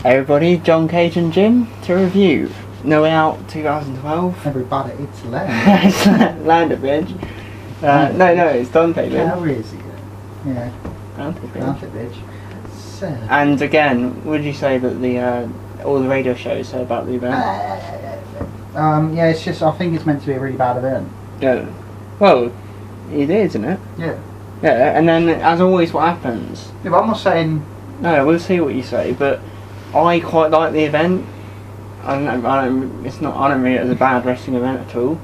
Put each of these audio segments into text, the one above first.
everybody, John Cage and Jim to review No Way Out 2012. Everybody, it's Land. Land a bitch. No, it's Dante, bitch. How is it? Yeah. Dante, bitch. Dante, bitch. So. And again, would you say that the all the radio shows say about the event? Yeah, it's just, I think it's meant to be a really bad event. Yeah. Well, it is, isn't it? Yeah. Yeah, and then as always, what happens? Yeah, but I'm not saying... No, we'll see what you say, but I quite like the event. I don't rate it as a bad wrestling event at all.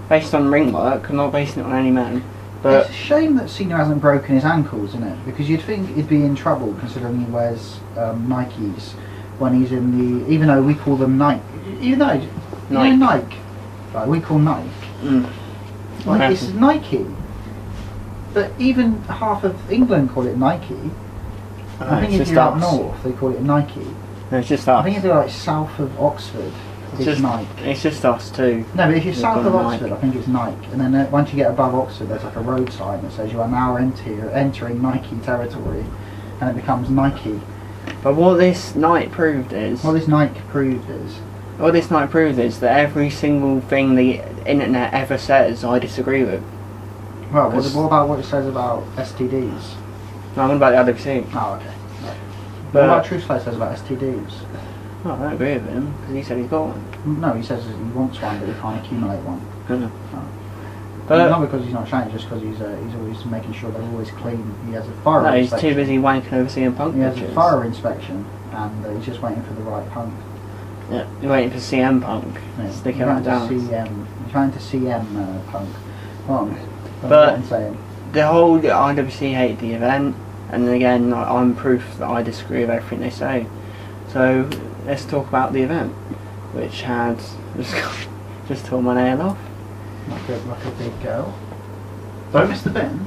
Based on ring work, I'm not basing it on any man. But it's a shame that Cena hasn't broken his ankles, isn't it? Because you'd think he'd be in trouble considering he wears Nikes when he's in the... Even though we call them Nike. Even though... Nike. Nike. Like, we call Nike. Like, it's Nike. But even half of England call it Nike. I think if you're up north, they call it Nike. No, it's just us. I think if you're like south of Oxford, it's Nike. It's just us too. No, but if you're south of Oxford, I think it's Nike. And then once you get above Oxford, there's like a road sign that says you are now entering Nike territory, and it becomes Nike. But what this night proved is... What this night proved is that every single thing the internet ever says, I disagree with. Well, what about what it says about STDs? No, I'm on about the IWC. Oh, okay. No. What about Truth says about STDs? Oh, I don't agree with him, because he said he's got one. No, he says he wants one, but he can't accumulate one. Oh. But not because he's not ashamed, just because he's always making sure they're always clean. He has a thorough inspection. No, he's too busy wanking over CM Punk. He has a thorough inspection, and he's just waiting for the right punk. Yeah, you're waiting for CM Punk. Yeah. Stick it out down. He's trying to CM Punk. But the whole IWC hate the event, and again, I'm proof that I disagree with everything they say. So let's talk about the event, which had just tore my nail off. Like a big girl. Don't miss the bin.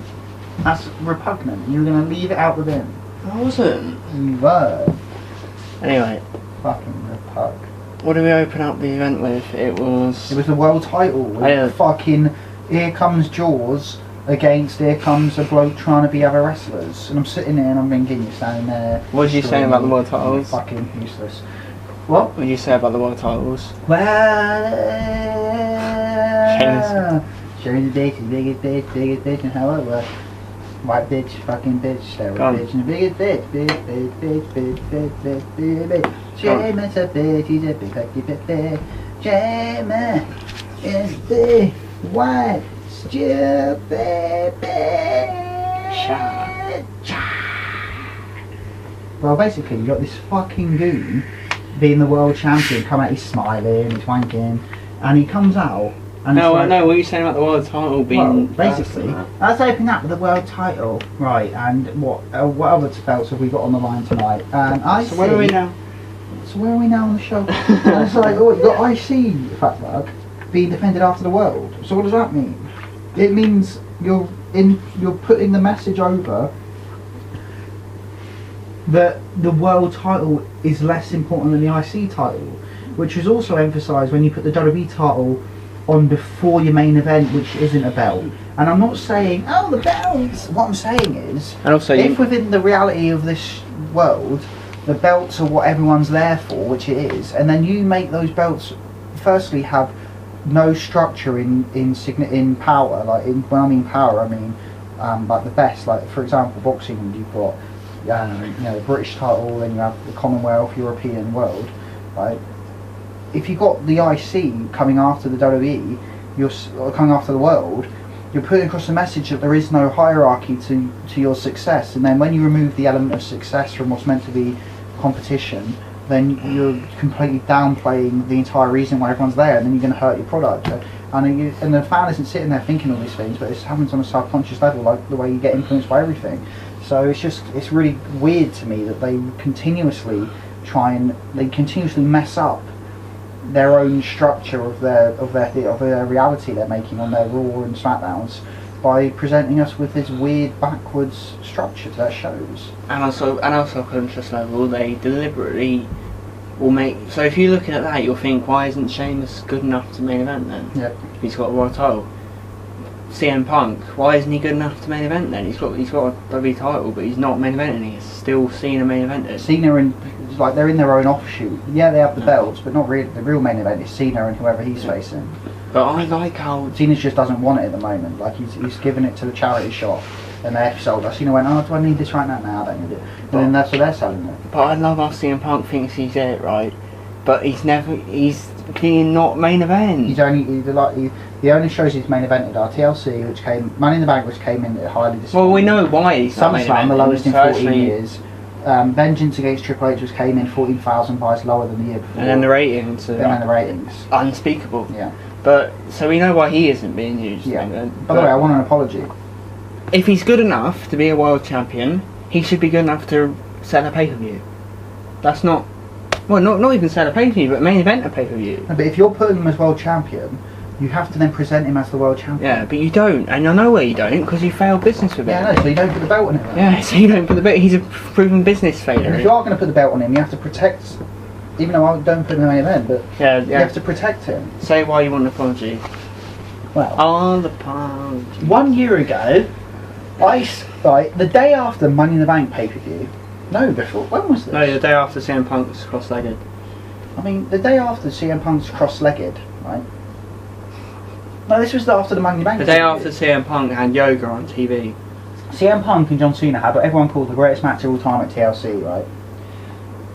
That's repugnant. You were going to leave it out the bin. I wasn't. You were. Anyway. Fucking repug. What did we open up the event with? It was the world title with fucking Here Comes Jaws against Here Comes a bloke trying to be other wrestlers. And I'm sitting there and I'm thinking, you're standing there. What did you say about the world titles? Fucking useless. What did you say about the world titles? Well, Sharon's the bitch, biggest bitch, and how it works. White bitch, fucking bitch, steroid bitch, and the biggest bitch. Shaman's a bitch, he's a big fucking bitch. Shaman is big, white, stupid bitch. Well, basically, you got this fucking goon being the world champion, come out, he's smiling, he's wanking, and he comes out. And no, what are you saying about the world title being... Well, basically, let's open up with the world title, right, and what other belts have we got on the line tonight? And So where are we now? So where are we now on the show? And it's like, oh, you got IC, fatbug, being defended after the world. So what does that mean? It means you're putting the message over that the world title is less important than the IC title, which was also emphasised when you put the WWE title on before your main event, which isn't a belt. And I'm not saying, oh, the belts. What I'm saying is, and also if within the reality of this world, the belts are what everyone's there for, which it is, and then you make those belts, firstly, have no structure in power. Like when I mean power, I mean like the best. Like for example, boxing, you've got the British title, then you have the Commonwealth, European, World, right? If you got the IC coming after the WWE, you're coming after the world, you're putting across the message that there is no hierarchy to your success. And then when you remove the element of success from what's meant to be competition, then you're completely downplaying the entire reason why everyone's there, and then you're going to hurt your product. And the fan isn't sitting there thinking all these things, but it happens on a subconscious level, like the way you get influenced by everything. So it's really weird to me that they continuously mess up their own structure of their reality they're making on their Raw and SmackDowns by presenting us with this weird backwards structure to their shows. And also conscious level, they deliberately will make. So if you're looking at that, you'll think, why isn't Sheamus good enough to main event then? Yep. He's got a world title. CM Punk, why isn't he good enough to main event then? He's got a WWE title, but he's not main eventing. He's still Cena main evented. like they're in their own offshoot. Yeah, they have the belts, but not really. The real main event is Cena and whoever he's facing. But I like how Cena just doesn't want it at the moment. Like he's given it to the charity shop, and they sold us. Cena went, "Oh, do I need this right now? No, I don't need it." And then that's what they're selling it. But I love how CM Punk thinks he's it, right? But he's being not main event. The only shows he's main evented are TLC, which came Money in the Bank, which came in highly disappointing. Well, we know why he's not main SummerSlam, the lowest in 14 actually, years. Vengeance against Triple H, which came in 14,000 buys lower than the year before. And then the ratings are unspeakable. Yeah. But so we know why he isn't being used. Yeah. Main By the way, I want an apology. If he's good enough to be a world champion, he should be good enough to sell a pay-per-view. That's not... Well, not even sell a pay-per-view, but main event a pay-per-view. No, but if you're putting him as world champion, you have to then present him as the world champion. Yeah, but you don't, and I know why you don't, because you failed business with him. Yeah, I know, so you don't put the belt on him. Yeah, so you don't put the belt. He's a proven business failure. And if you are going to put the belt on him, you have to protect. Even though I don't put him in the main event, but you have to protect him. Say why you want an apology. Well, on the apology. 1 year ago, the day after Money in the Bank pay-per-view. No, before. When was this? No, the day after CM Punk's cross-legged. I mean, the day after CM Punk's cross-legged, right? No, this was after the Money in the Bank. The day after CM Punk had yoga on TV. CM Punk and John Cena had what everyone called the greatest match of all time at TLC, right?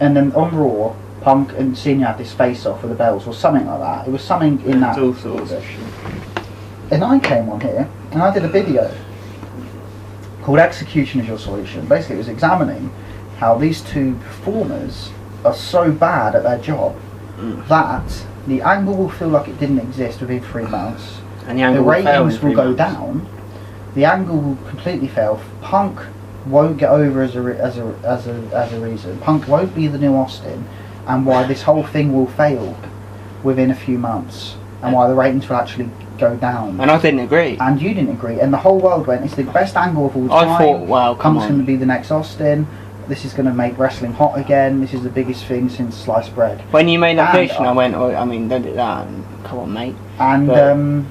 And then on Raw, Punk and Cena had this face-off for the belts or something like that. It was something in that. All sorts of shit. And I came on here and I did a video called Execution is Your Solution. Basically, it was examining how these two performers are so bad at their job that the angle will feel like it didn't exist within 3 months. And the ratings will go down. The angle will completely fail. Punk won't get over as a reason. Punk won't be the new Austin, and why this whole thing will fail within a few months, and why the ratings will actually go down. And I didn't agree. And you didn't agree. And the whole world went, it's the best angle of all time. I thought, wow, come on. Punk's going to be the next Austin. This is going to make wrestling hot again. This is the biggest thing since sliced bread. When you made that prediction, I went, oh, I mean, don't do that. Come on, mate. And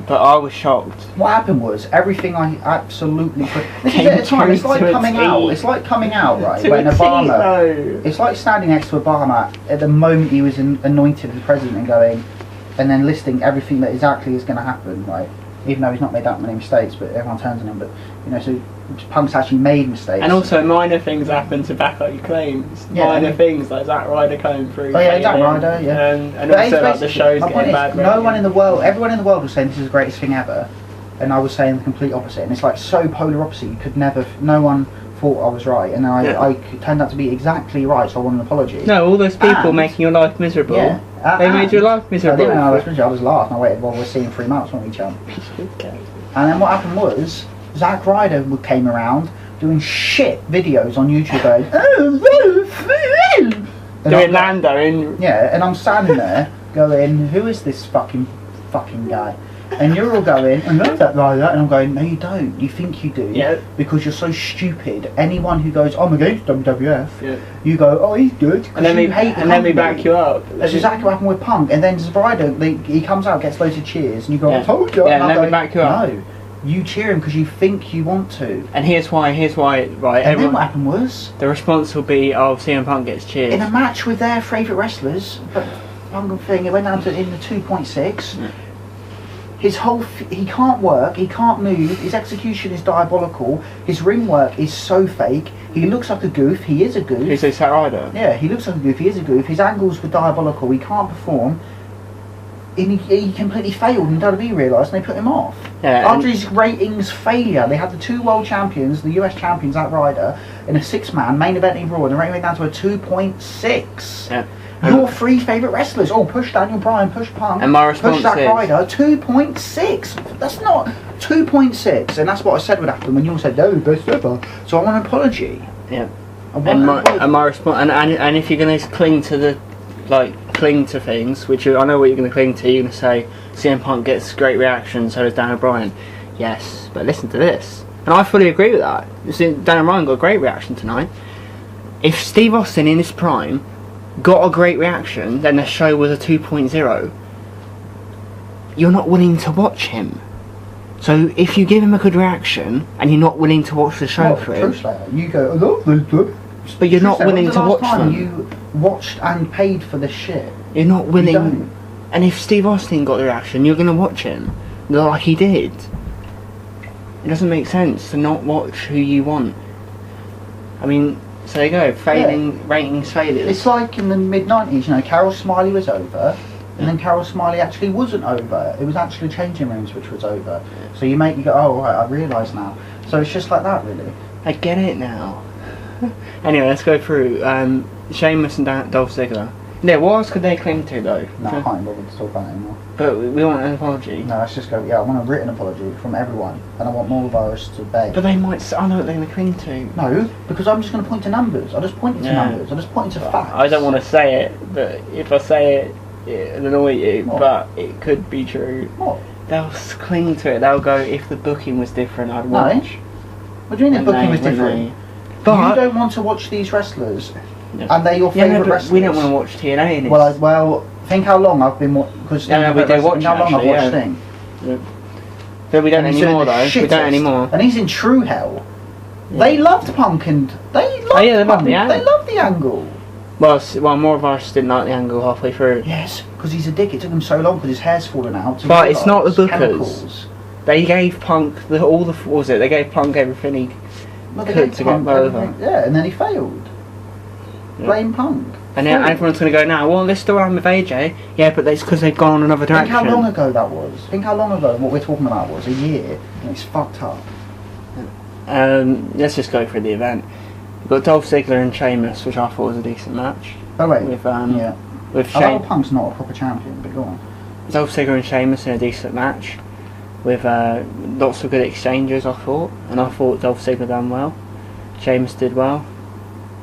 but I was shocked. What happened was everything I absolutely. This is at a time. It's like coming out. It's like coming out, right? When Obama. It's like standing next to Obama at the moment he was anointed as president and going, and then listing everything that exactly is going to happen, right? Even though he's not made that many mistakes, but everyone turns on him. But you know, so Punk's actually made mistakes. And also, minor things happen to back up your claims. Yeah, minor things like Zack Ryder coming through. Oh yeah, Zack Ryder, yeah. And also like the show's getting bad. No one in the world, everyone in the world was saying this is the greatest thing ever, and I was saying the complete opposite. And it's like so polar opposite. You could never. No one thought I was right, and I turned out to be exactly right. So I want an apology. No, all those people making your life miserable. Yeah. They made your life miserable. I was laughing. I waited while we're seeing 3 months, weren't we, chum? And then what happened was Zack Ryder came around doing shit videos on YouTube going, doing Lando in. Yeah, and I'm standing there going, who is this fucking guy? And you're all going, I know that Ryder, and I'm going, no you don't. You think you do, because you're so stupid. Anyone who goes, I'm against WWF, you go, oh he's good, and then we back you up. That's exactly what happened with Punk. And then Ryder, he comes out, gets loads of cheers, and you go, I told you. Yeah, and then we back you up. No, you cheer him because you think you want to. And here's why, right? And then what happened was, the response will be, oh, CM Punk gets cheers. In a match with their favourite wrestlers, but Punk thing, it went down to in the 2.6. His he can't work, he can't move, his execution is diabolical, his ring work is so fake, he looks like a goof, he is a goof. Who's this, Zack Ryder? Yeah, he looks like a goof, he is a goof, his angles were diabolical, he can't perform, and he completely failed, and WWE realised and they put him off. Yeah, after his ratings failure, they had the 2 world champions, the US champions, Zack Ryder, in a 6-man main eventing Raw, and the rating went down to a 2.6. Yeah. Your 3 favourite wrestlers. Oh, push Daniel Bryan, push Punk, and my response push Zack Ryder. 2.6. That's not 2.6, and that's what I said would happen when you all said no, best ever. So I want an apology. Yeah. And my response, and if you're going to cling to things, which I know what you're going to cling to, you're going to say CM Punk gets great reaction, so does Daniel Bryan. Yes, but listen to this, and I fully agree with that. You see, Daniel Bryan got a great reaction tonight. If Steve Austin in his prime got a great reaction, then the show was a 2.0. You're not willing to watch him. So if you give him a good reaction and you're not willing to watch the show for him, you go, I love this book. But you're not willing to watch them. You watched and paid for this shit. You're not willing. You don't. And if Steve Austin got the reaction, you're going to watch him like he did. It doesn't make sense to not watch who you want. I mean, so there you go, ratings failures. It's like in the mid-90s, you know, Carol Smiley was over, and then Carol Smiley actually wasn't over. It was actually Changing Rooms which was over. So you go, oh right, I realise now. So it's just like that, really. I get it now. Anyway, let's go through Sheamus and Dolph Ziggler. Yeah, what else could they cling to though? No, I can't bother to talk about it anymore. But we want an apology. No, let's just go, yeah, I want a written apology from everyone, and I want more of us to beg. But they might, I know what they're going to cling to. No, because I'm just going to point to numbers. I'll just point to numbers. I'll just point to facts. I don't want to say it, but if I say it, it'll annoy you, but it could be true. What? They'll cling to it. They'll go, if the booking was different, I'd watch. No. What do you mean the booking was different? But you don't want to watch these wrestlers, and they're your favourite wrestlers. We don't want to watch TNA. Well, think how long I've been because we do watch. How long I've watched Sting. Yeah. But we don't anymore though. We don't anymore. And he's in true hell. Yeah. They loved Punk and they loved Punk. They loved the angle. Well, more of us didn't like the angle halfway through. Yes, because he's a dick. It took him so long because his hair's fallen out. But it's not the bookers. Chemicals. They gave Punk what was it? They gave Punk everything he could to get over. Yeah, and then he failed. Yeah. Blame Punk. And now everyone's going to go now, well, they're still around with AJ. Yeah, but that's because they've gone another direction. Think how long ago that was. Think how long ago what we're talking about was. A year. And it's fucked up. Let's just go through the event. We've got Dolph Ziggler and Sheamus, which I thought was a decent match. Oh wait. With Punk's not a proper champion, but go on. Dolph Ziggler and Sheamus in a decent match. With lots of good exchanges, I thought. And I thought Dolph Ziggler done well. Sheamus did well.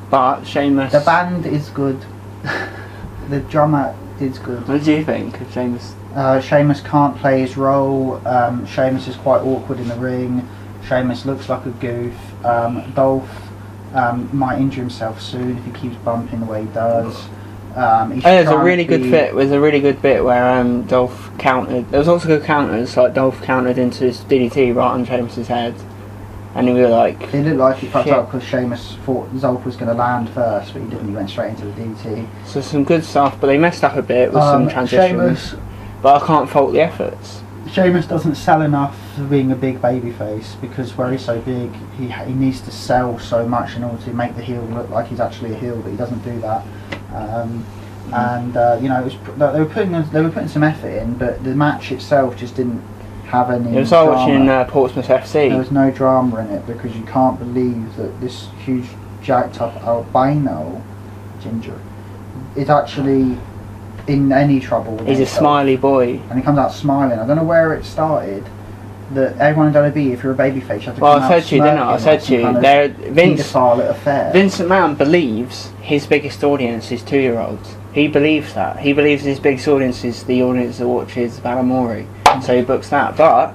But Sheamus... The band is good. The drummer is good. What do you think of Sheamus? Sheamus can't play his role. Sheamus is quite awkward in the ring. Sheamus looks like a goof. Dolph might injure himself soon if he keeps bumping the way he does. There's a really good fit. There's a really good bit where Dolph countered. There was also good counters, like Dolph countered into his DDT right on Sheamus's head. And we were like... It looked like he fucked up because Sheamus thought Dolph was going to land first, but he didn't. He went straight into the DT. So some good stuff, but they messed up a bit with some transitions. But I can't fault the efforts. Sheamus doesn't sell enough for being a big babyface, because where he's so big, he needs to sell so much in order to make the heel look like he's actually a heel, but he doesn't do that. You know, they were putting some effort in, but the match itself just didn't have any. It was like watching Portsmouth FC. There was no drama in it because you can't believe that this huge jacked up albino ginger is actually in any trouble. He's a smiley boy, and he comes out smiling. I don't know where it started. That everyone in WWE, if you're a babyface, you have to come out. Well, I said to you, didn't I? I said to you, Vince McMahon believes his biggest audience is 2-year-olds. He believes that. He believes his biggest audience is the audience that watches Balamori. So he books that. But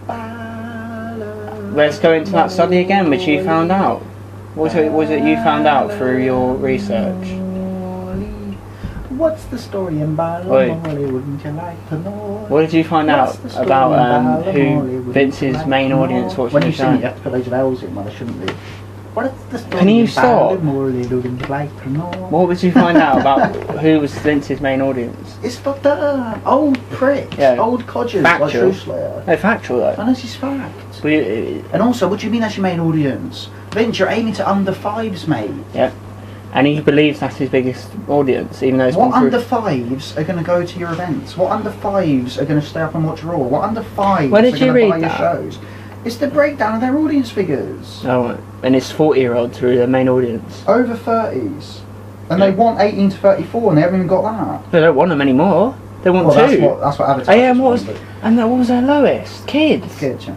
let's go into that study again, which you found out. What was it you found out through your research? What's the story in Balamori? Wouldn't you like to know? What did you find out about who Vince's main audience watches? When you sing it, you have to put loads of L's in, well, there shouldn't be. Can you stop? What would you find out about who was Vince's main audience? It's fucked up. Old pricks. Yeah. Old codgers like Truth Slayer. No, factual though. And this is fact. And also, what do you mean that's your main audience? Vince, you're aiming to under 5s, mate. Yeah. And he believes that's his biggest audience, even though it's what under 5s are going to go to your events? What under 5s are going to stay up and watch Raw? What under 5s are going to buy your shows? It's the breakdown of their audience figures. Oh, and it's 40-year-olds who are their main audience. Over 30s. And they want 18 to 34 and they haven't even got that. They don't want them anymore. They want 2. That's what advertisers want. And what was their lowest? Kids. Kids, yeah.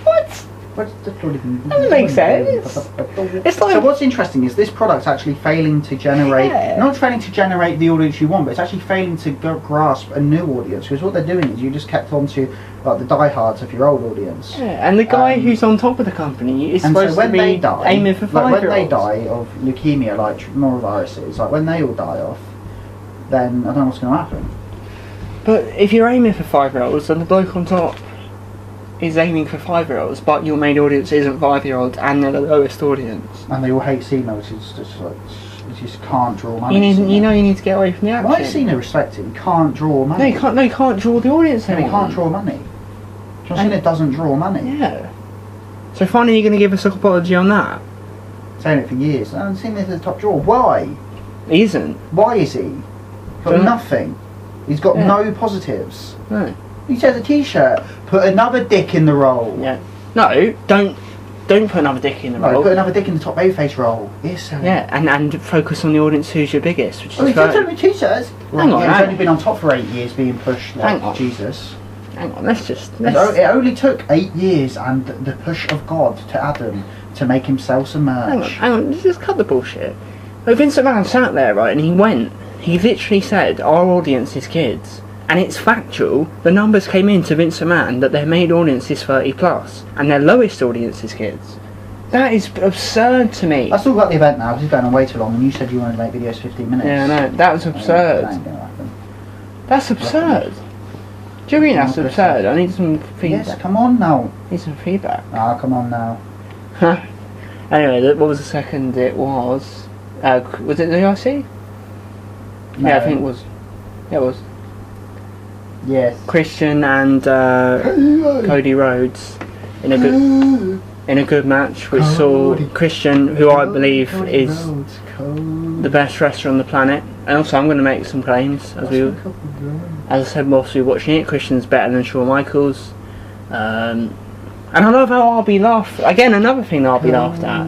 What? That doesn't make sense. It's like, so what's interesting is this product's actually failing to generate, not failing to generate the audience you want, but it's actually failing to grasp a new audience, because what they're doing is you just kept on to like the diehards of your old audience. Yeah, and the guy who's on top of the company is supposed to be aiming for 5-year-olds. Like when they die of leukemia, like noroviruses, like when they all die off, then I don't know what's going to happen. But if you're aiming for 5-year-olds, then the bloke on top is aiming for 5-year-olds, but your main audience isn't 5-year-olds, and they're the lowest audience. And they all hate Cena, which is just like, you just can't draw money. You need to get away from the action. Why is Cena respected? He can't draw money. No, he can't draw the audience No, anymore. he can't draw money. John Cena doesn't draw money. Yeah. So finally, you're going to give us a apology on that? Saying it for years. I haven't seen this as a top drawer. Why? He isn't. Why is he? Got nothing. He's got no positives. No. He says a t-shirt. Put another dick in the role. Yeah. No, don't put another dick in the role. Put another dick in the top babyface role. Yes, yeah, and focus on the audience who's your biggest, which is he's telling me t-shirts. Hang on, he's only been on top for 8 years, being pushed. Like, hang on. Jesus. Hang on, it only took 8 years and the push of God to Adam to make him sell some merch. Hang on, just cut the bullshit. Like, Vince McMahon sat there, right, and he literally said, our audience is kids. And it's factual, the numbers came in to Vince McMahon that their main audience is 30 plus, and their lowest audience is kids. That is absurd to me. Let's talk about the event now, because it's going on way too long, and you said you wanted to make videos 15 minutes. Yeah, no, that was absurd. That ain't gonna happen. That's absurd. Do you think that's absurd? I need some feedback. Yes, come on now. Need some feedback. Ah, come on now. Anyway, what was the second? It was it the IC? No. Yeah, I think it was. Yeah, it was. Yes. Christian and Cody Rhodes in a good match, which saw Christian, who I believe is the best wrestler on the planet. And also, I'm going to make some claims as I said whilst we were watching it. Christian's better than Shawn Michaels, and I love how RB laughed. Again, another thing that RB laughed at.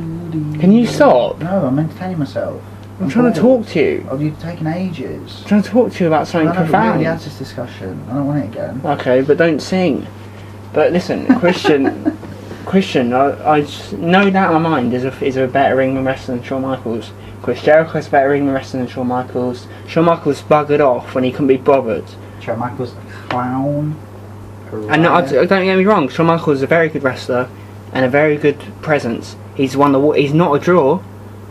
Can you stop? No, I'm entertaining myself. I'm trying to talk to you. Oh, you've taken ages. I'm trying to talk to you about something profound. We already had this discussion. I don't want it again. Okay, but don't sing. But listen, Christian, I just, no doubt in my mind is a better ring wrestler than Shawn Michaels. Chris Jericho's a better ring wrestler than Shawn Michaels. Shawn Michaels buggered off when he couldn't be bothered. Shawn Michaels a clown. And no, don't get me wrong, Shawn Michaels is a very good wrestler and a very good presence. He's not a draw.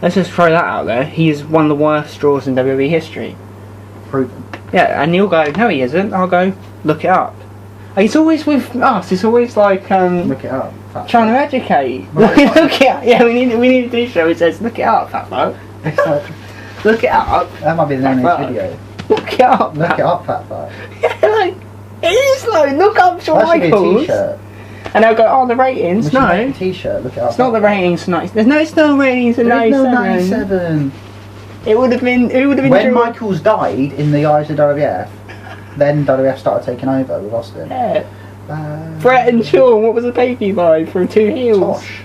Let's just throw that out there. He is one of the worst draws in WWE history. Proven. Yeah, and you'll go, no he isn't. I'll go, look it up. He's always with us. It's always like look it up. Trying to educate. Look it up. Yeah, we need a t-shirt which says look it up, fat fuck. Look it up. That might be the name of this video. Look it up. Look it up, fat fuck. Yeah, like it is like look up Shawn Michaels. That should be a t-shirt. And they'll go, oh, the ratings. No, a t-shirt. Look it up. It's not the ratings. It's no ratings in 97. 97. It would have been. When Michaels died in the eyes of WWF, then WWF started taking over with Austin. Yeah. Brett and Shawn. What was the baby by for 2 heels? Tosh.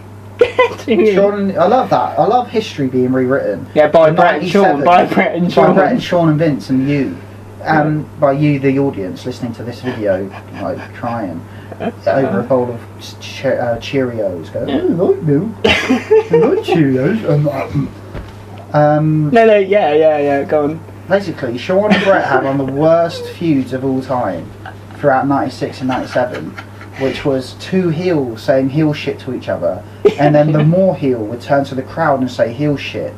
Shawn, I love that. I love history being rewritten. Yeah, by Brett and Shawn. By Brett and Shawn. By Brett and Shawn and Vince and you. By you, the audience, listening to this video, like crying over a bowl of Cheerios. Go, I like milk. I like Cheerios. No, yeah, go on. Basically, Shawn and Brett had one of the worst feuds of all time throughout 96 and 97, which was 2 heels saying heel shit to each other, and then the more heel would turn to the crowd and say heel shit.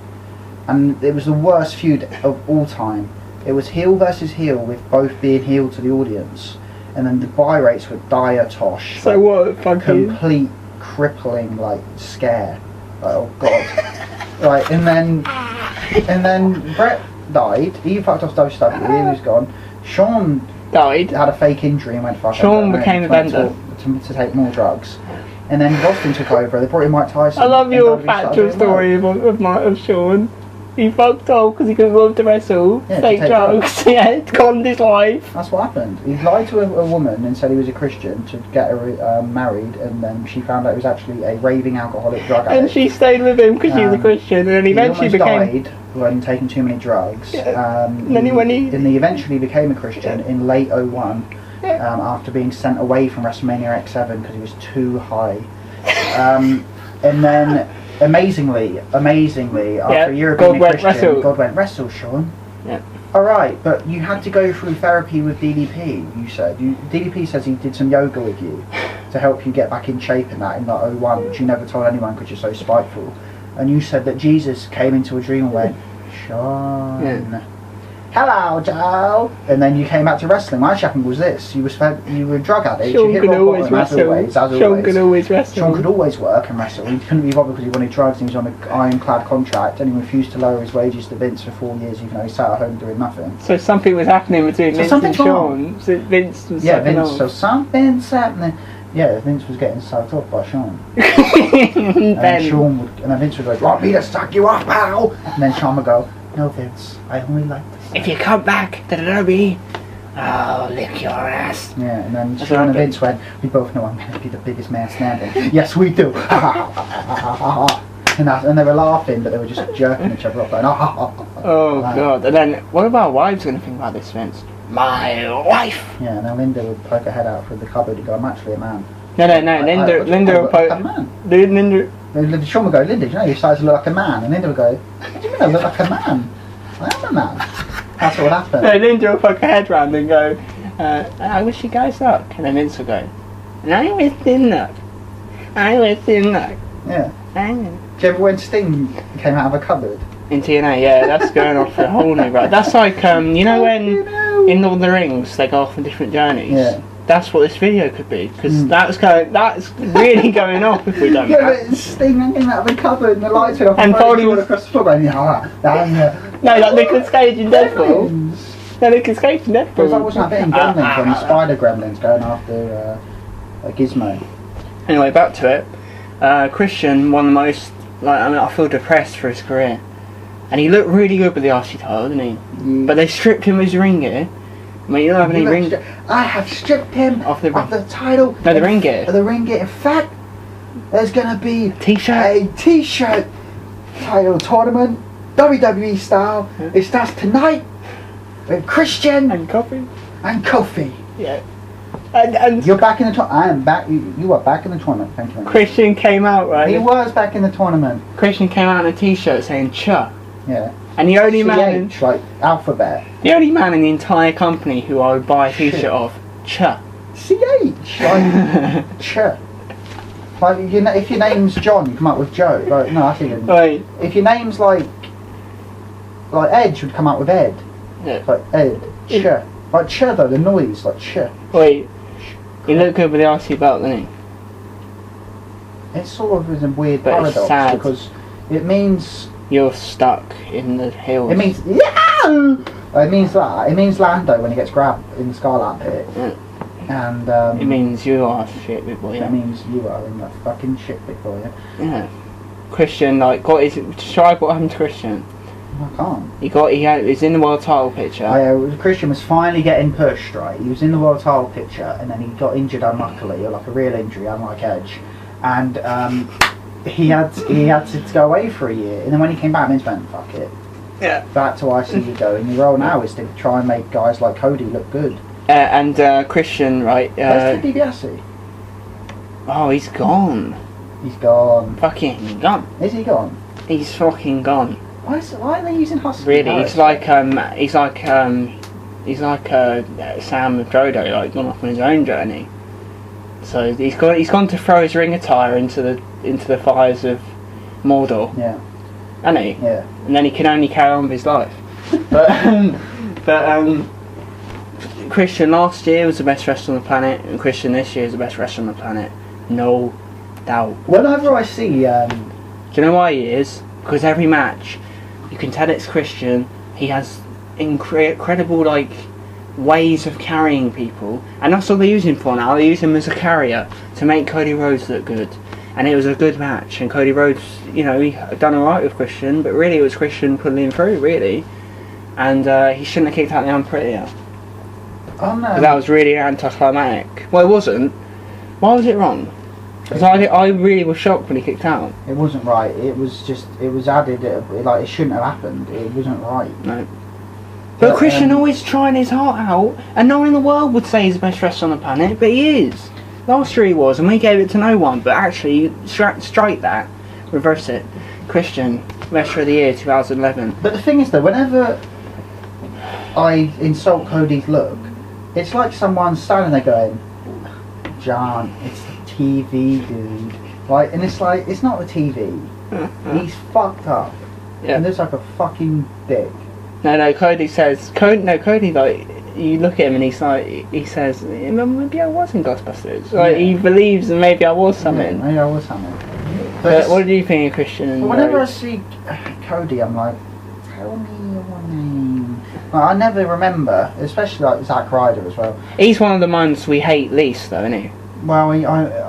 And it was the worst feud of all time. It was heel versus heel, with both being heel to the audience, and then the buy rates were dire tosh. So what? Complete crippling scare. Like, oh god. Right, and then Brett died. He fucked off WCW. He was gone. Shawn died. Had a fake injury and went fuck. Shawn became a vendor to take more drugs. And then Boston took over. They brought in Mike Tyson. I love your factual story of Shawn. He fucked off because he couldn't go to wrestle, take drugs, conned his wife. That's what happened. He lied to a woman and said he was a Christian to get her married, and then she found out he was actually a raving alcoholic drug addict. And she stayed with him because she was a Christian, and then eventually he died when taking too many drugs. Yeah. And then he eventually became a Christian in late 01, after being sent away from WrestleMania X7 because he was too high. And then amazingly, after a year of being a Christian, God went, wrestle, Shawn. Yeah. Alright, but you had to go through therapy with DDP, you said. DDP says he did some yoga with you to help you get back in shape in that, in like 01, which you never told anyone because you're so spiteful. And you said that Jesus came into a dream and went, Shawn. Yeah. hello, Joe. And then you came back to wrestling. My happened was this: you were a drug addict. Sean you hit could rock always bottom, wrestle. as always. Sean could always wrestle. Sean could always work and wrestle. He couldn't be bothered because he wanted drugs and he was on an ironclad contract, and he refused to lower his wages to Vince for 4 years, even though he sat at home doing nothing. So something was happening between Vince and Sean. So Vince was Vince. off. So something's happening. Yeah, Vince was getting sucked off by Sean. and then Vince would go, "Want me to suck you off, pal?" And then Sean would go, "No, Vince, I only like to suck." If you come back to the derby, I'll lick your ass. Yeah, and then Sean and Vince went, "We both know I'm going to be the biggest man standing." Yes, we do. and they were laughing, but they were just jerking each other off. Going, oh God! And then what about our wives going to think about this, Vince? My wife. Yeah, and then Linda would poke her head out through the cupboard and go, "I'm actually a man." No. Linda would poke. Linda. Sean would go, "Linda, you know you're starting to look like a man," and Linda would go, "What do you mean I look like a man? I am a man." That's what would happen. No, Linda would poke her head round and go, "I wish you guys luck," and then Vince would go, "And I wish him luck. I wish him luck." Yeah. Do you ever when Sting came out of a cupboard? In TNA, yeah, that's going off for a whole new right. That's like you know when in Lord of the Rings they go off on different journeys. Yeah. That's what this video could be, because that's really going off if we don't. Yeah, but Sting came out of a cupboard and the lights went off and Foley was across the floor going, no, like Nicolas Cage in Deadpool. No, Nicolas Cage in Deadpool. Because that wasn't that bit in Gremlins when the Spider Gremlins going after Gizmo. Anyway, back to it. Christian, one of the most, I feel depressed for his career. And he looked really good with the RC title, didn't he? Mm. But they stripped him of his ring gear. I mean, you don't have any ring. I have stripped him off the title. No, the ring gear. The ring gear. In fact, there's going to be a t-shirt title tournament, WWE style. Yeah. It starts tonight with Christian and Kofi. Yeah. And you're back in the tournament. I am back. You are back in the tournament. Thank you. Christian came out, right? He was back in the tournament. Christian came out in a t-shirt saying "Cha." Yeah. And the only man, like alphabet. The only man in the entire company who I would buy a t-shirt of, Cha. CH, like Cha. Like if your name's John, you come up with Joe. Like no, I think. Right. If your name's like Edge, would come up with Ed. Yeah. Like Ed, Cha. Like Cha though, the noise, like Cha. Wait. He looked good with the RC belt, didn't he? It sort of is a weird but paradox it's sad. because it means you're stuck in the hills. It means It means that. It means Lando when he gets grabbed in the Scarlet Pit. Yeah. And it means you are shit, big boy. It means you are in that fucking shit, big boy. Yeah. Christian, got his. Describe what happened to Christian. I can't. He's in the world title picture. Christian was finally getting pushed, right? He was in the world title picture, and then he got injured unluckily, or like a real injury, unlike Edge, and he had to go away for a year. And then when he came back, Vince went, "Fuck it." Yeah. Back to IC you go, and your role now is to try and make guys like Cody look good. And Christian, right? Where's Ted DiBiase? Oh, he's gone. He's gone. Fucking gone. Is he gone? He's fucking gone. Why are they using Husky? Really, he's like Sam with Drodo, like gone off on his own journey. So he's gone to throw his ring attire into the fires of Mordor. Yeah. Hasn't he? Yeah. And then he can only carry on with his life. but Christian last year was the best wrestler on the planet, and Christian this year is the best wrestler on the planet. No doubt. Whenever I see... Do you know why he is? Because every match, you can tell it's Christian. He has incredible ways of carrying people, and that's what they use him for now. They use him as a carrier to make Cody Rhodes look good. And it was a good match, and Cody Rhodes, he done alright with Christian, but really it was Christian pulling him through, really. And he shouldn't have kicked out the Unprettier. Oh no. That was really anticlimactic. Well, it wasn't. Why was it wrong? Because I really was shocked when he kicked out. It wasn't right. It was added, it shouldn't have happened. It wasn't right. No. But Christian always trying his heart out, and no one in the world would say he's the best wrestler on the planet, but he is. Last year he was, and we gave it to no one, but actually, strike that, reverse it. Christian, Wrestler of the Year 2011. But the thing is though, whenever I insult Cody's look, it's like someone standing there going, "John, it's the TV, dude." Right? And it's like, it's not the TV. He's fucked up. Yeah. And looks like a fucking dick. No, Cody says... Cody, like, you look at him and he says, maybe I was in Ghostbusters. Like, he believes that maybe I was something. Yeah, maybe I was something. But what do you think of Christian and whenever Rose? I see Cody, I'm like, tell me your name. Like, I never remember, especially like Zack Ryder as well. He's one of the ones we hate least, though, isn't he? Well,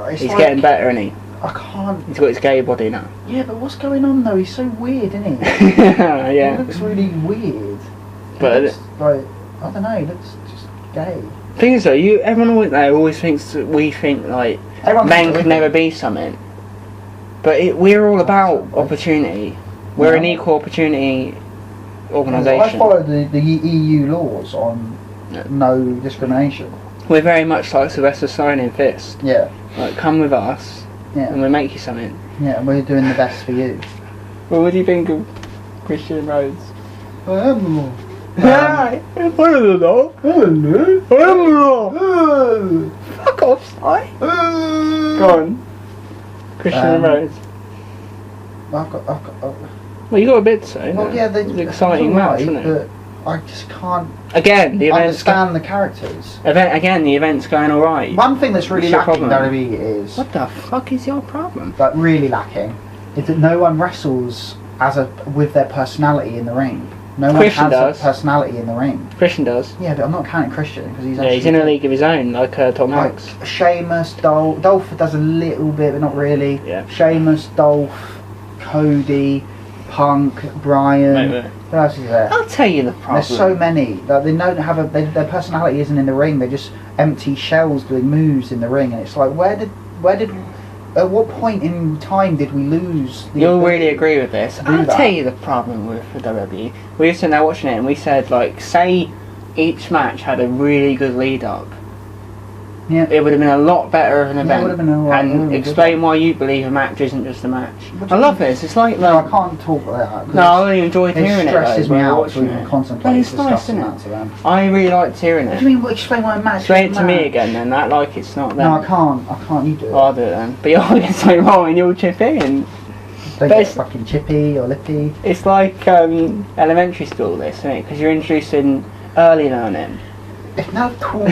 He's getting better, isn't he? I can't... He's got his gay body now. Yeah, but what's going on though? He's so weird, isn't he? Yeah. He looks really weird. But... like, I don't know, he looks just gay. Thing is though, everyone always thinks that we think, like, men could never be something. But we're all about opportunity. We're an equal opportunity organisation. I follow the EU laws on no discrimination. We're very much like Sylvester Stallone in Fist. Yeah. Like, come with us, and we'll make you something. Yeah, we're doing the best for you. Well, what do you think of Christian Rhodes? I am Hi! Hello! Hello! Fuck off, Si! Go on. Christian Rhodes. I've got... Well, you got a bit to say. Well, yeah, it's an exciting match, isn't it? But I just can't understand the characters. The event's going alright. One thing that's really lacking in WWE is... What the fuck is your problem? Like, really lacking, is that no one wrestles with their personality in the ring. No one has a personality in the ring. Christian does. Yeah, but I'm not counting Christian because he's in a league of his own, like Tom Hanks. Sheamus, Dolph does a little bit, but not really. Yeah. Sheamus, Dolph, Cody, Punk, Bryan. Wait. What else is there? I'll tell you the problem. There's so many. Like, they don't have their personality isn't in the ring. They're just empty shells doing moves in the ring, and it's like, at what point in time did we lose? You'll really agree with this. I'll tell you the problem with the WWE. We were sitting there watching it and we said, like, say each match had a really good lead up. Yeah. It would have been a lot better of an event. It would have been a lot, and explain why you believe a match isn't just a match. I love this. It's like... No, I can't talk about that. No, I really enjoyed hearing it. It stresses me out to even contemplate it's nice, isn't that to them. I really liked hearing it. What do you mean, explain why a match Explain it to me again then, that like it's not them. No, I can't, you do it. I'll do it then. But you're getting something wrong and you'll chip in. Don't get fucking chippy or lippy. It's like elementary school this, isn't it? Because you're introducing early learning. It's not cool.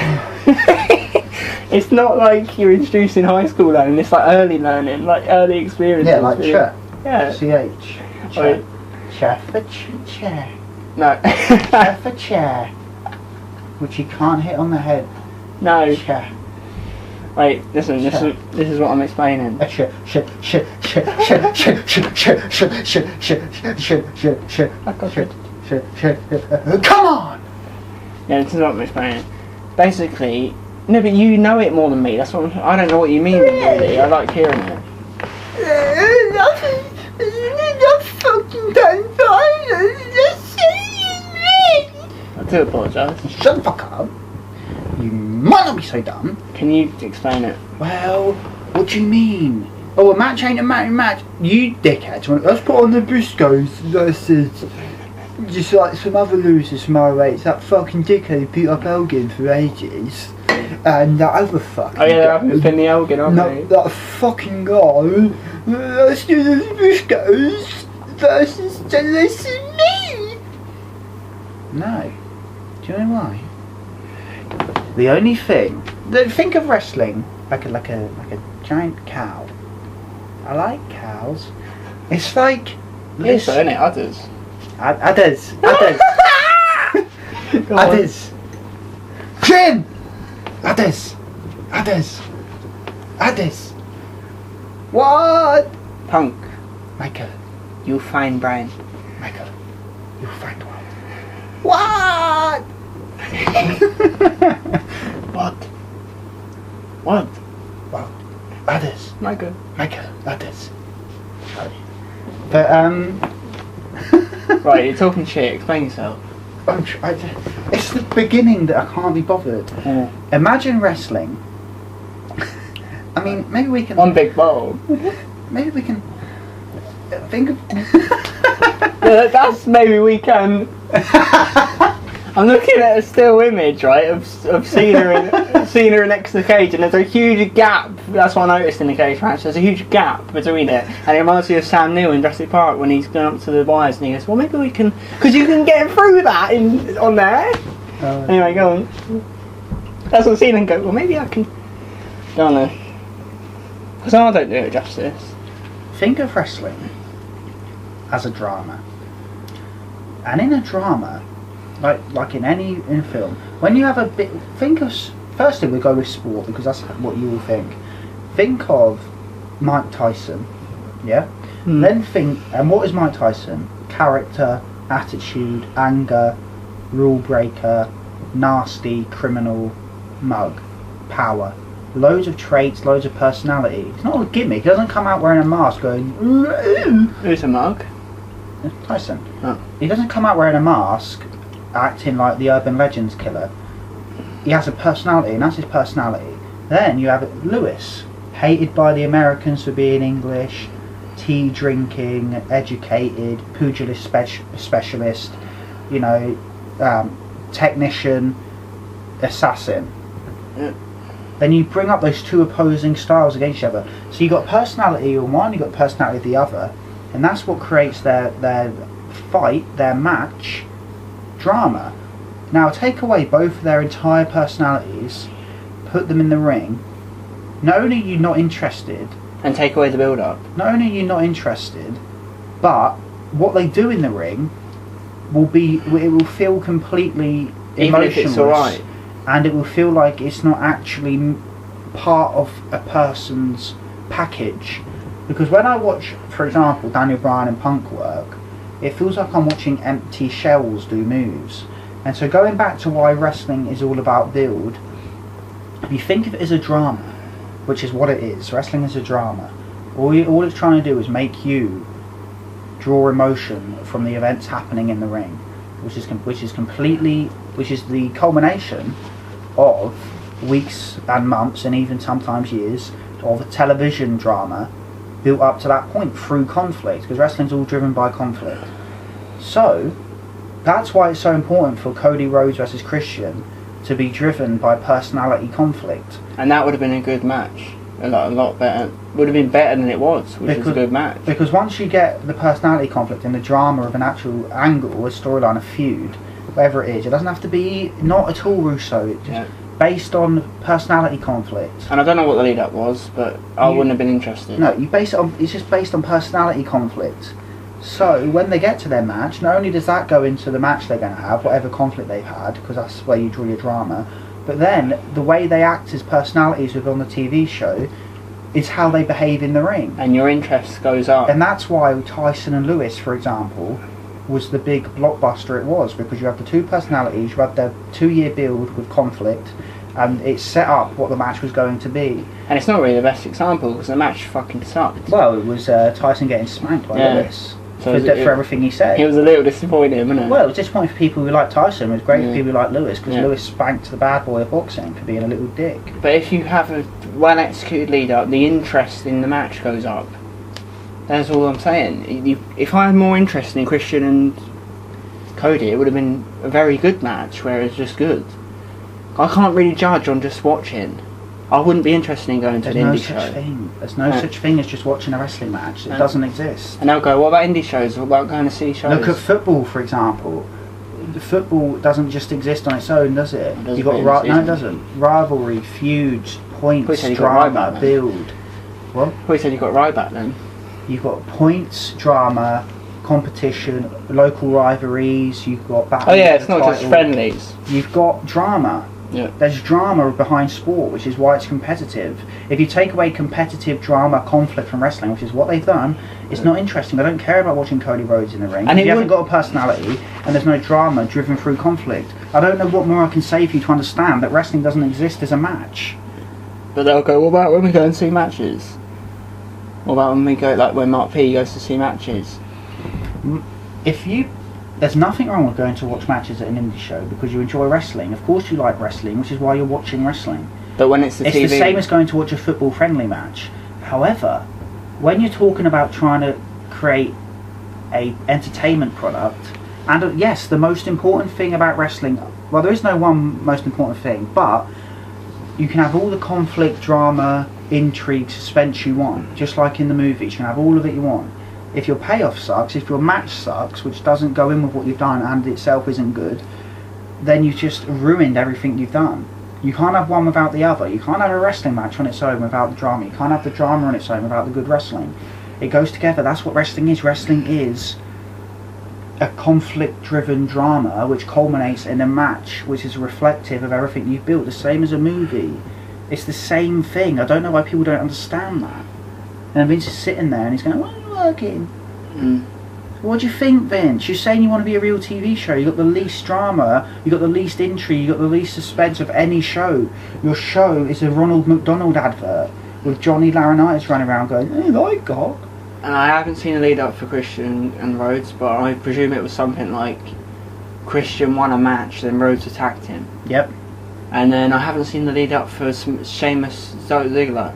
It's not like you're introducing high school learning, it's like early learning, like early experiences. Yeah, like chair. Yeah. CH. Chair. Chair for chair. No. Chair for chair. Which you can't hit on the head. No. Chair. Wait, listen, this is what I'm explaining. Come on! Yeah, this is what I'm explaining. Basically, no, but you know it more than me. That's what I don't know what you mean. Really, I like hearing it. I do apologise. Shut the fuck up. You might not be so dumb. Can you explain it? Well, what do you mean? Oh, a match ain't a match. You dickhead. Let's put on the Briscoes versus just like some other losers from our rates. That fucking dickhead who beat up Elgin for ages. And that other fucking guy. It's been the Elgin, haven't they? That fucking guy. Let's do the Briscoes versus me. No. Do you know why? The only thing... Think of wrestling like a giant cow. I like cows. It's like... Yes, isn't it? Udders. Udders. Udders. Chin! Udders. What? Punk. Michael. You'll find Brian. Michael. You'll find one. What? What? Well, others. Michael, others. Sorry. But, right, you're talking shit. Explain yourself. It's the beginning that I can't be bothered. Imagine wrestling. I mean, maybe we can... One big bowl. Maybe we can... Think of... Yeah, that's maybe we can... I'm looking at a still image, right, of Cena next to the cage, and there's a huge gap. That's what I noticed in the cage match. There's a huge gap between it, and it reminds me of Sam Neill in Jurassic Park when he's going up to the wires and he goes, "Well, maybe we can, because you can get through that on there." Anyway, go on. That's what Cena go. Well, maybe I can. Go on then, because I don't do it justice. Think of wrestling as a drama, and in a drama, like in a film, when you have a bit, think of, firstly we go with sport because that's what you all think. Think of Mike Tyson, yeah. Then think, and what is Mike Tyson? Character, attitude, anger, rule breaker, nasty, criminal, mug, power. Loads of traits, loads of personality. It's not a gimmick. He doesn't come out wearing a mask going, Who's a mug? Tyson. Oh. He doesn't come out wearing a mask acting like the urban legends killer. He has a personality, and that's his personality. Then you have Lewis, hated by the Americans for being English, tea drinking, educated, pugilist specialist, you know, technician, assassin. Yeah. Then you bring up those two opposing styles against each other. So you've got personality on one, you've got personality of the other, and that's what creates their fight, their match, drama. Now take away both of their entire personalities, put them in the ring, not only are you not interested, and take away the build-up. Not only are you not interested, but what they do in the ring it will feel completely even if it's alright. And it will feel like it's not actually part of a person's package. Because when I watch, for example, Daniel Bryan and Punk work, it feels like I'm watching empty shells do moves. And so going back to why wrestling is all about build, if you think of it as a drama, which is what it is, wrestling is a drama, all it's trying to do is make you draw emotion from the events happening in the ring, which is the culmination of weeks and months and even sometimes years of a television drama built up to that point through conflict, because wrestling's all driven by conflict. So that's why it's so important for Cody Rhodes versus Christian to be driven by personality conflict. And that would have been a good match. A lot better. Would have been better than it was, which was a good match. Because once you get the personality conflict and the drama of an actual angle, a storyline, a feud, whatever it is, it doesn't have to be not at all Russo. It's just based on personality conflict. And I don't know what the lead up was, but I wouldn't have been interested. No, you base it on. It's just based on personality conflict. So when they get to their match, not only does that go into the match they're going to have, whatever conflict they've had, because that's where you draw your drama. But then the way they act as personalities within the TV show is how they behave in the ring. And your interest goes up. And that's why Tyson and Lewis, for example, was the big blockbuster it was, because you have the two personalities, you have their 2-year build with conflict, and it set up what the match was going to be. And it's not really the best example, because the match fucking sucked. Well, it was Tyson getting spanked by Lewis. So for everything he said. He was a little disappointed, wasn't he? Well, it was disappointing for people who like Tyson. It was great for people who like Lewis, because Lewis spanked the bad boy of boxing for being a little dick. But if you have a well-executed lead-up, the interest in the match goes up. That's all I'm saying. If I had more interest in Christian and Cody, it would have been a very good match, where it's just good. I can't really judge on just watching. I wouldn't be interested in going to an indie show. There's no such thing as just watching a wrestling match. It doesn't exist. And they'll go, what about indie shows? What about going to see shows? Look at football, for example. The football doesn't just exist on its own, does it? No, it doesn't. Rivalry, feuds, points, drama, build. What? Well, you said you got Ryback then. You've got points, drama, competition, local rivalries. You've got battles. Oh yeah, it's not just friendlies. You've got drama. Yeah. There's drama behind sport, which is why it's competitive. If you take away competitive drama, conflict from wrestling, which is what they've done, it's not interesting. I don't care about watching Cody Rhodes in the ring. And if you haven't got a personality and there's no drama driven through conflict, I don't know what more I can say for you to understand that wrestling doesn't exist as a match. But they'll go, what about when we go and see matches? What about when we go, like when Mark P goes to see matches? There's nothing wrong with going to watch matches at an indie show because you enjoy wrestling. Of course you like wrestling, which is why you're watching wrestling. But when it's the same as going to watch a football friendly match. However, when you're talking about trying to create a entertainment product And yes, the most important thing about wrestling, well, there is no one most important thing, but you can have all the conflict, drama, intrigue, suspense you want, just like in the movies. You can have all of it you want. If your payoff sucks, if your match sucks, which doesn't go in with what you've done and itself isn't good, then you've just ruined everything you've done. You can't have one without the other. You can't have a wrestling match on its own without the drama. You can't have the drama on its own without the good wrestling. It goes together. That's what wrestling is. Wrestling is a conflict-driven drama which culminates in a match which is reflective of everything you've built. The same as a movie. It's the same thing. I don't know why people don't understand that. And Vince is sitting there and he's going, "Why are you working?" What do you think, Vince? You're saying you want to be a real TV show. You've got the least drama, you've got the least intrigue, you've got the least suspense of any show. Your show is a Ronald McDonald advert with Johnny Laurinaitis running around going, "Hey, like cock." And I haven't seen a lead up for Christian and Rhodes, but I presume it was something like Christian won a match, then Rhodes attacked him. Yep. And then I haven't seen the lead up for Sheamus Ziggler.